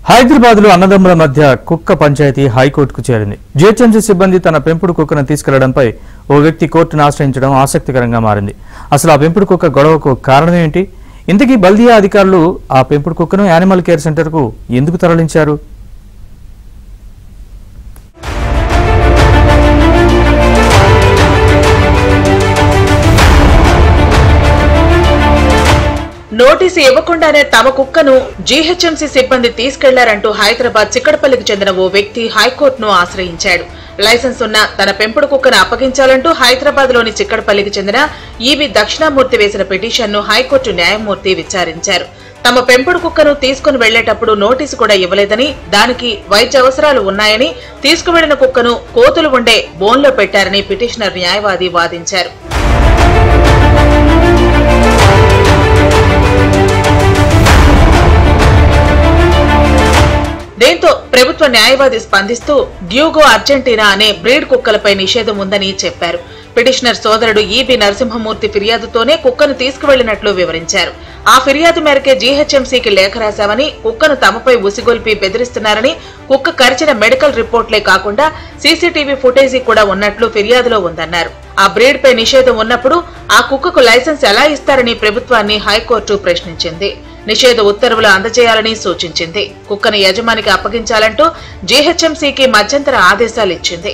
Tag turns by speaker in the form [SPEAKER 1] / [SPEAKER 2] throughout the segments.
[SPEAKER 1] హైదరాబాద్లో అన్నదమ్ముల మధ్య కుక్క పంచాయతీ హైకోర్టుకు చేరింది. జీహెచ్ఎంసీ సిబ్బంది తన పెంపుడు కుక్కను తీసుకెళ్లడంపై ఓ వ్యక్తి కోర్టును ఆశ్రయించడం ఆసక్తికరంగా మారింది. అసలు ఆ పెంపుడు కుక్క గొడవకు కారణం ఏంటి? ఇంతకీ బల్దియా అధికారులు ఆ పెంపుడు కుక్కను యానిమల్ కేర్ సెంటర్కు ఎందుకు తరలించారు?
[SPEAKER 2] నోటీసు ఇవ్వకుండానే తమ కుక్కను జీహెచ్ఎంసీ సిబ్బంది తీసుకెళ్లారంటూ హైదరాబాద్ చిక్కడపల్లికి చెందిన ఓ వ్యక్తి హైకోర్టును ఆశ్రయించాడు. లైసెన్స్ ఉన్న తన పెంపుడు కుక్కను అప్పగించాలంటూ హైదరాబాద్ లోని చిక్కడపల్లికి చెందిన ఈబి దక్షిణామూర్తి వేసిన పిటిషన్ను హైకోర్టు న్యాయమూర్తి విచారించారు. తమ పెంపుడు కుక్కను తీసుకుని వెళ్లేటప్పుడు నోటీసు కూడా ఇవ్వలేదని, దానికి వైద్య అవసరాలు ఉన్నాయని, తీసుకువెళ్లిన కుక్కను కోతులు ఉండే బోన్లో పెట్టారని పిటిషనర్ న్యాయవాది వాదించారు. దీంతో ప్రభుత్వ న్యాయవాది స్పందిస్తూ డ్యూగో అర్జెంటీనా అనే బ్రీడ్ కుక్కలపై నిషేధం ఉందని చెప్పారు. పిటిషనర్ సోదరుడు ఈబి నరసింహమూర్తి ఫిర్యాదుతోనే కుక్కను తీసుకువెళ్లినట్లు వివరించారు. ఆ ఫిర్యాదు మేరకే జీహెచ్ఎంసీకి లేఖ రాశామని, కుక్కను తమపై ఉసిగొల్పి బెదిరిస్తున్నారని, కుక్క కరిచిన మెడికల్ రిపోర్ట్లే కాకుండా సీసీటీవీ ఫుటేజీ కూడా ఉన్నట్లు ఫిర్యాదులో ఉందన్నారు. ఆ బ్రీడ్ పై నిషేధం ఉన్నప్పుడు ఆ కుక్కకు లైసెన్స్ ఎలా ఇస్తారని ప్రభుత్వాన్ని హైకోర్టు ప్రశ్నించింది. నిషేధ ఉత్తర్వులు అందజేయాలని సూచించింది. కుక్కను యజమానికి అప్పగించాలంటూ జీహెచ్ఎంసీకి మధ్యంతర ఆదేశాలు ఇచ్చింది.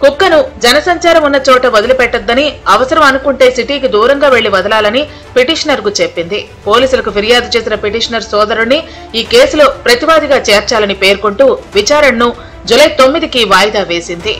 [SPEAKER 2] కుక్కను జనసంచారం ఉన్న చోట వదిలిపెట్టొద్దని, అవసరం అనుకుంటే సిటీకి దూరంగా వెళ్లి వదలాలని పిటిషనర్ కు చెప్పింది. పోలీసులకు ఫిర్యాదు చేసిన పిటిషనర్ సోదరుణ్ణి ఈ కేసులో ప్రతివాదిగా చేర్చాలని పేర్కొంటూ విచారణను జూలై 9కి వాయిదా వేసింది.